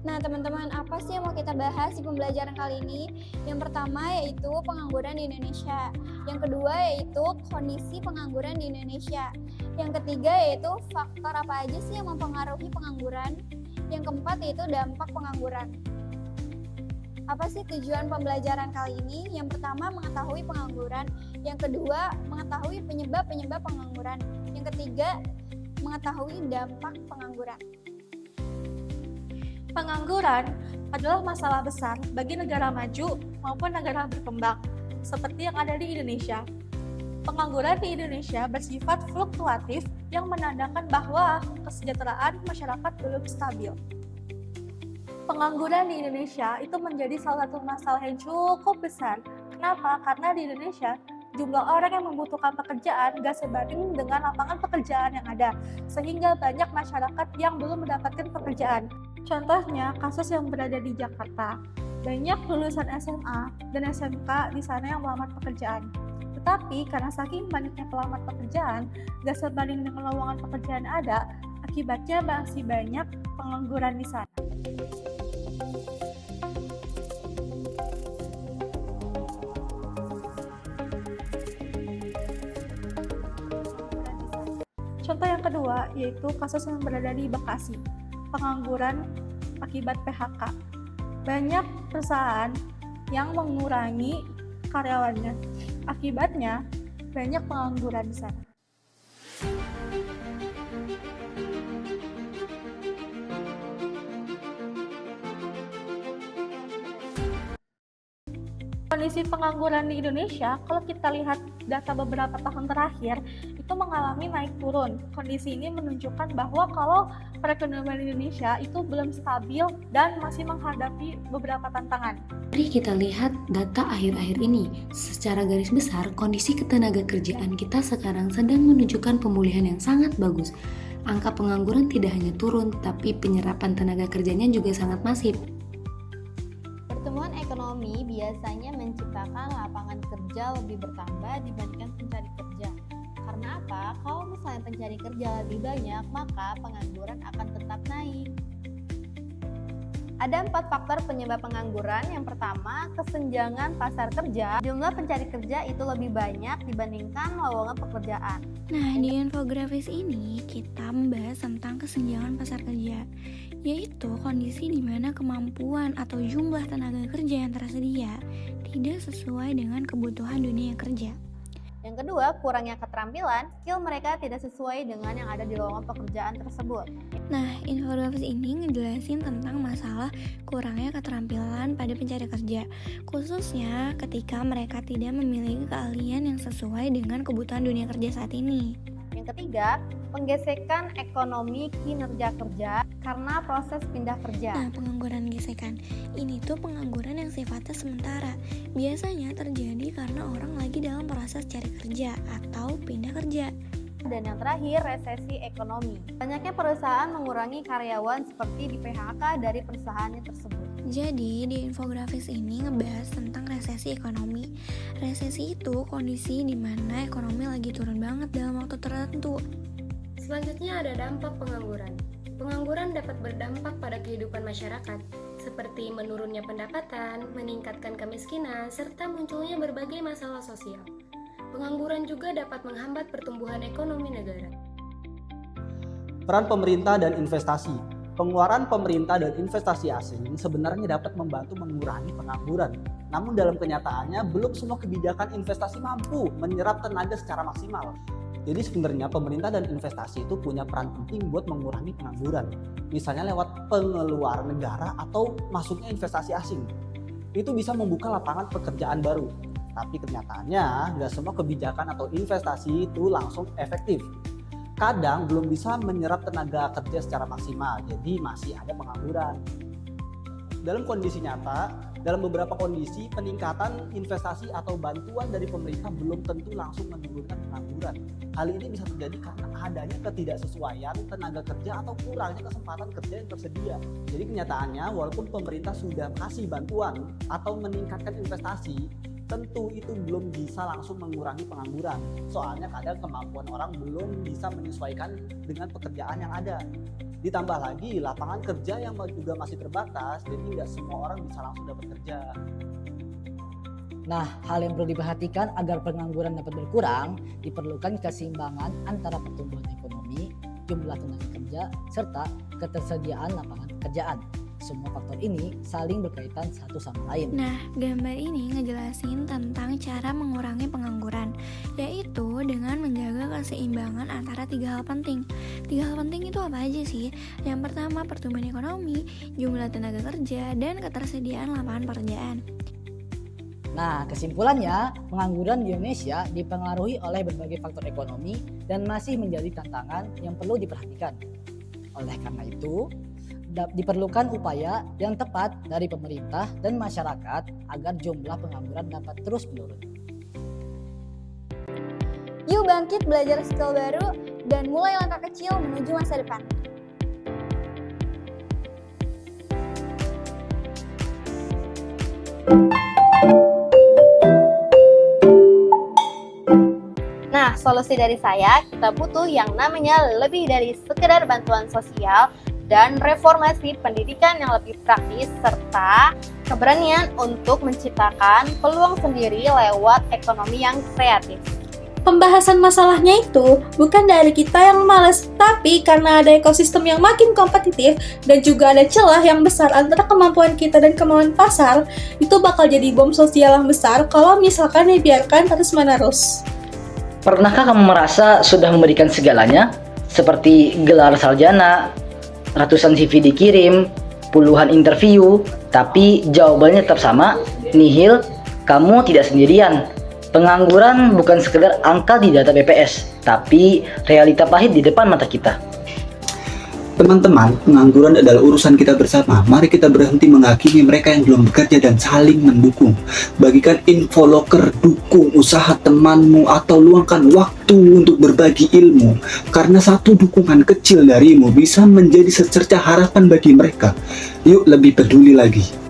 Nah, teman-teman, apa sih yang mau kita bahas di pembelajaran kali ini? Yang pertama yaitu pengangguran di Indonesia. Yang kedua yaitu kondisi pengangguran di Indonesia. Yang ketiga yaitu faktor apa aja sih yang mempengaruhi pengangguran. Yang keempat yaitu dampak pengangguran. Apa sih tujuan pembelajaran kali ini? Yang pertama, mengetahui pengangguran. Yang kedua, mengetahui penyebab-penyebab pengangguran. Yang ketiga, mengetahui dampak pengangguran. Pengangguran adalah masalah besar bagi negara maju maupun negara berkembang, seperti yang ada di Indonesia. Pengangguran di Indonesia bersifat fluktuatif yang menandakan bahwa kesejahteraan masyarakat belum stabil. Pengangguran di Indonesia itu menjadi salah satu masalah yang cukup besar. Kenapa? Karena di Indonesia jumlah orang yang membutuhkan pekerjaan gak sebanding dengan lapangan pekerjaan yang ada, sehingga banyak masyarakat yang belum mendapatkan pekerjaan. Contohnya, kasus yang berada di Jakarta. Banyak lulusan SMA dan SMK di sana yang melamar pekerjaan. Tetapi karena saking banyaknya pelamar pekerjaan, gak sebanding dengan lowongan pekerjaan ada, akibatnya masih banyak pengangguran di sana. Contoh yang kedua yaitu kasus yang berada di Bekasi, pengangguran akibat PHK. Banyak perusahaan yang mengurangi karyawannya. Akibatnya banyak pengangguran di sana. Kondisi pengangguran di Indonesia, kalau kita lihat data beberapa tahun terakhir, itu mengalami naik turun. Kondisi ini menunjukkan bahwa kalau perekonomian Indonesia itu belum stabil dan masih menghadapi beberapa tantangan. Mari kita lihat data akhir-akhir ini. Secara garis besar, kondisi ketenagakerjaan kita sekarang sedang menunjukkan pemulihan yang sangat bagus. Angka pengangguran tidak hanya turun, tapi penyerapan tenaga kerjanya juga sangat masif. Pertumbuhan ekonomi biasanya menciptakan lapangan kerja lebih bertambah dibandingkan pencari kerja. Karena apa? Kalau misalnya pencari kerja lebih banyak, maka pengangguran akan tetap naik. Ada 4 faktor penyebab pengangguran. Yang pertama, kesenjangan pasar kerja. Jumlah pencari kerja itu lebih banyak dibandingkan lowongan pekerjaan. Nah, di infografis ini kita membahas tentang kesenjangan pasar kerja, yaitu kondisi di mana kemampuan atau jumlah tenaga kerja yang tersedia tidak sesuai dengan kebutuhan dunia kerja. Yang kedua, kurangnya keterampilan, skill mereka tidak sesuai dengan yang ada di lowongan pekerjaan tersebut. Nah, infografis ini ngejelasin tentang masalah kurangnya keterampilan pada pencari kerja, khususnya ketika mereka tidak memiliki keahlian yang sesuai dengan kebutuhan dunia kerja saat ini. Yang ketiga, penggesekan ekonomi kinerja kerja karena proses pindah kerja. Nah, pengangguran gesekan ini tuh pengangguran yang sifatnya sementara. Biasanya terjadi karena orang lagi dalam proses cari kerja atau pindah kerja. Dan yang terakhir, resesi ekonomi. Banyaknya perusahaan mengurangi karyawan seperti di PHK dari perusahaannya tersebut. Jadi, di infografis ini ngebahas tentang resesi ekonomi. Resesi itu kondisi di mana ekonomi lagi turun banget dalam waktu tertentu. Selanjutnya ada dampak pengangguran. Pengangguran dapat berdampak pada kehidupan masyarakat, seperti menurunnya pendapatan, meningkatkan kemiskinan, serta munculnya berbagai masalah sosial. Pengangguran juga dapat menghambat pertumbuhan ekonomi negara. Peran pemerintah dan investasi. Pengeluaran pemerintah dan investasi asing sebenarnya dapat membantu mengurangi pengangguran. Namun dalam kenyataannya belum semua kebijakan investasi mampu menyerap tenaga secara maksimal. Jadi sebenarnya pemerintah dan investasi itu punya peran penting buat mengurangi pengangguran. Misalnya lewat pengeluaran negara atau masuknya investasi asing. Itu bisa membuka lapangan pekerjaan baru. Tapi kenyataannya nggak semua kebijakan atau investasi itu langsung efektif. Kadang belum bisa menyerap tenaga kerja secara maksimal, jadi masih ada pengangguran. Dalam kondisi nyata, Dalam beberapa kondisi, peningkatan investasi atau bantuan dari pemerintah belum tentu langsung menurunkan pengangguran. Hal ini bisa terjadi karena adanya ketidaksesuaian tenaga kerja atau kurangnya kesempatan kerja yang tersedia. Jadi kenyataannya, walaupun pemerintah sudah kasih bantuan atau meningkatkan investasi, tentu itu belum bisa langsung mengurangi pengangguran. Soalnya kadang kemampuan orang belum bisa menyesuaikan dengan pekerjaan yang ada. Ditambah lagi lapangan kerja yang juga masih terbatas, jadi tidak semua orang bisa langsung dapat kerja. Nah, hal yang perlu diperhatikan agar pengangguran dapat berkurang, diperlukan keseimbangan antara pertumbuhan ekonomi, jumlah tenaga kerja, serta ketersediaan lapangan pekerjaan. Semua faktor ini saling berkaitan satu sama lain. Nah, gambar ini ngejelasin tentang cara mengurangi pengangguran, yaitu dengan menjaga keseimbangan antara 3 hal penting. 3 hal penting itu apa aja sih? Yang pertama, pertumbuhan ekonomi, jumlah tenaga kerja, dan ketersediaan lapangan pekerjaan. Nah, kesimpulannya, pengangguran di Indonesia dipengaruhi oleh berbagai faktor ekonomi dan masih menjadi tantangan yang perlu diperhatikan. Oleh karena itu, diperlukan upaya yang tepat dari pemerintah dan masyarakat agar jumlah pengangguran dapat terus menurun. Yuk bangkit belajar skill baru dan mulai langkah kecil menuju masa depan. Nah, solusi dari saya, kita butuh yang namanya lebih dari sekedar bantuan sosial dan reformasi pendidikan yang lebih praktis serta keberanian untuk menciptakan peluang sendiri lewat ekonomi yang kreatif. Pembahasan masalahnya itu bukan dari kita yang malas, tapi karena ada ekosistem yang makin kompetitif dan juga ada celah yang besar antara kemampuan kita dan kemauan pasar, itu bakal jadi bom sosial yang besar kalau misalkan dibiarkan terus-menerus. Pernahkah kamu merasa sudah memberikan segalanya, seperti gelar sarjana, ratusan CV dikirim, puluhan interview, tapi jawabannya tetap sama, nihil, kamu tidak sendirian. Pengangguran bukan sekedar angka di data BPS, tapi realita pahit di depan mata kita. Teman-teman, pengangguran adalah urusan kita bersama. Mari kita berhenti menghakimi mereka yang belum bekerja dan saling mendukung. Bagikan info loker, dukung usaha temanmu, atau luangkan waktu untuk berbagi ilmu. Karena satu dukungan kecil darimu bisa menjadi secercah harapan bagi mereka. Yuk lebih peduli lagi.